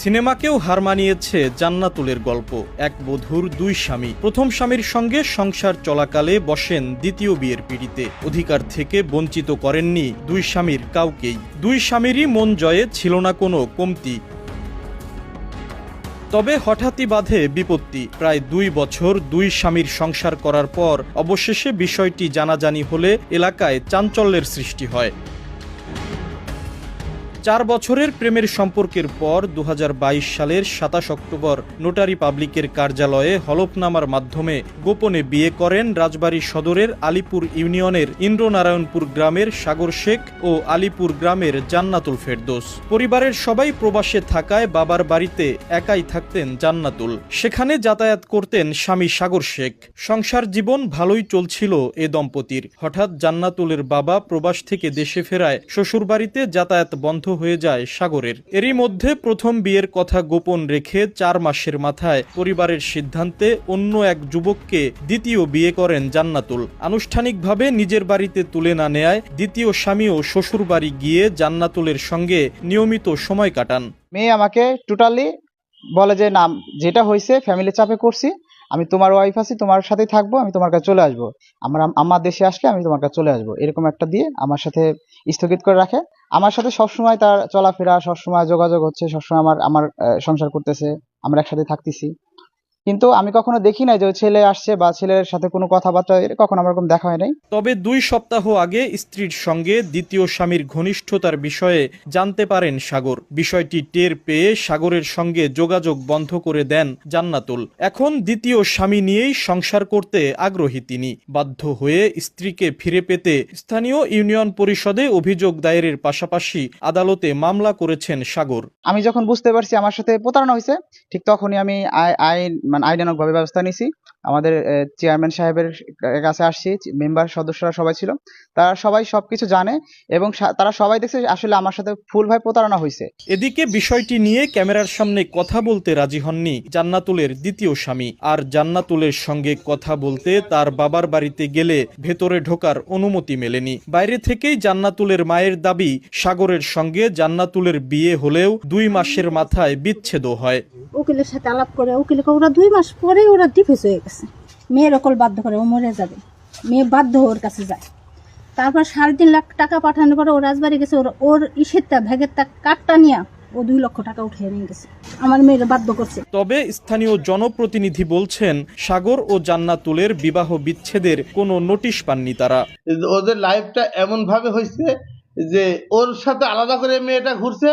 সিনেমাকেও হার মানিয়েছে জান্নাতুলের গল্প। এক বধূর দুই স্বামী। প্রথম স্বামীর সঙ্গে সংসার চলাকালে বসেন দ্বিতীয় বিয়ের পিঁড়িতে। অধিকার থেকে বঞ্চিত করেননি দুই স্বামীর কাউকেই। দুই স্বামীরই মন জয়ে ছিল না কোনো কমতি। তবে হঠাৎই বাধে বিপত্তি। প্রায় 2 বছর দুই স্বামীর সংসার করার পর অবশেষে বিষয়টি জানাজানি হলে এলাকায় চাঞ্চল্যের সৃষ্টি হয়। 4 বছরের প্রেমের সম্পর্কের পর 2022 সালের 27 অক্টোবর নোটারি পাবলিকের কার্যালয়ে হলফনামার মাধ্যমে গোপনে বিয়ে করেন রাজবাড়ী সদরের আলীপুর ইউনিয়নের ইন্দ্রনারায়ণপুর গ্রামের সাগর শেখ ও আলীপুর গ্রামের জান্নাতুল ফেরদৌস। পরিবারের সবাই প্রবাসে থাকায় বাবার বাড়িতে একাই থাকতেন জান্নাতুল। সেখানে যাতায়াত করতেন স্বামী সাগর শেখ। সংসার জীবন ভালোই চলছিল এ দম্পতির। হঠাৎ জান্নাতুলের বাবা প্রবাস থেকে দেশে ফেরায় শ্বশুরবাড়িতে যাতায়াত বন্ধ হয়ে যায় সাগরের। এরই মধ্যে প্রথম বিয়ের কথা গোপন রেখে 4 মাসের মাথায় পরিবারের সিদ্ধান্তে অন্য এক যুবককে দ্বিতীয় বিয়ে করেন জান্নাতুল। আনুষ্ঠানিকভাবে নিজের বাড়িতে তুলে না নেয় দ্বিতীয় স্বামীও শ্বশুর বাড়ি গিয়ে জান্নাতুলের সঙ্গে নিয়মিত সময় কাটান। মেয়ে আমাকে টোটালি বলে যে না, যেটা হয়েছে ফ্যামিলি চাপে করছি, আমি তোমার ওয়াইফ আছি, তোমার সাথেই থাকবো, আমি তোমার কাছে চলে আসবো, আমার দেশে আসলে আমি তোমার কাছে চলে আসবো, এরকম একটা দিয়ে আমার সাথে স্থগিত করে রাখে। আমার সাথে সবসময় তার চলাফেরা, সবসময় যোগাযোগ হচ্ছে, সবসময় আমার সংসার করতেছে, আমরা একসাথে থাকতেছি। কিন্তু আমি কখনো দেখি নাই যে ওই ছেলে আসছে বা ছেলের সাথে কোনো কথাবার্তা কখনো আমার এরকম দেখা হয় নাই। তবে 2 সপ্তাহ আগে স্ত্রীর সঙ্গে দ্বিতীয় স্বামীর ঘনিষ্ঠতার বিষয়ে জানতে পারেন সাগর। বিষয়টি টের পেয়ে সাগরের সঙ্গে যোগাযোগ বন্ধ করে দেন জান্নাতুল। এখন দ্বিতীয় স্বামী নিয়েই সংসার করতে আগ্রহী তিনি। বাধ্য হয়ে স্ত্রীকে ফিরে পেতে স্থানীয় ইউনিয়ন পরিষদে অভিযোগ দায়েরের পাশাপাশি আদালতে মামলা করেছেন সাগর। আমি যখন বুঝতে পারছি আমার সাথে প্রতারণা হয়েছে, ঠিক তখনই আমি আইনানুগভাবে ব্যবস্থা নিয়েছি। আমাদের চেয়ারম্যান সাহেবের কাছে আসছি, মেম্বার সদস্যরা সবাই ছিল, তারা সবাই সবকিছু জানে এবং তারা সবাই দেখছে আসলে আমার সাথে ফুলভাবে প্রতারণা হয়েছে। এদিকে বিষয়টি নিয়ে ক্যামেরার সামনে কথা বলতে রাজি হননি জান্নাতুলের দ্বিতীয় স্বামী। আর জান্নাতুলের সঙ্গে কথা বলতে তার বাবার বাড়িতে গেলে ভেতরে ঢোকার অনুমতি মেলেনি। বাইরে থেকেই জান্নাতুলের মায়ের দাবি, সাগরের সঙ্গে জান্নাতুলের বিয়ে হলেও 2 মাসের মাথায় বিচ্ছেদও হয়। উকিলের সাথে আলাপ করে উকিলকে ওরা 2 মাস পরেই ওরা ডিভোর্স হয়ে গেছে। মেয়ের অকল বাধ্য করে ও মরে যাবে, মেয়ে বাধ্য ওর কাছে যায়। তারপর 3.5 লাখ টাকা পাঠানোর পরে ও রাজবাড়ি গেছে, ওর ইসেরটা ভ্যাগের কার্ডটা নিয়ে ও 2 লক্ষ টাকা উঠিয়ে নিয়ে গেছে, আমার মেয়ের বাধ্য করছে। তবে স্থানীয় জনপ্রতিনিধি বলছেন সাগর ও জান্নাতুলের বিবাহ বিচ্ছেদের কোনো নোটিশ পাননি তারা। ওদের লাইফটা এমন ভাবে হয়েছে যে ওর সাথে আলাদা করে মেয়েটা ঘুরছে,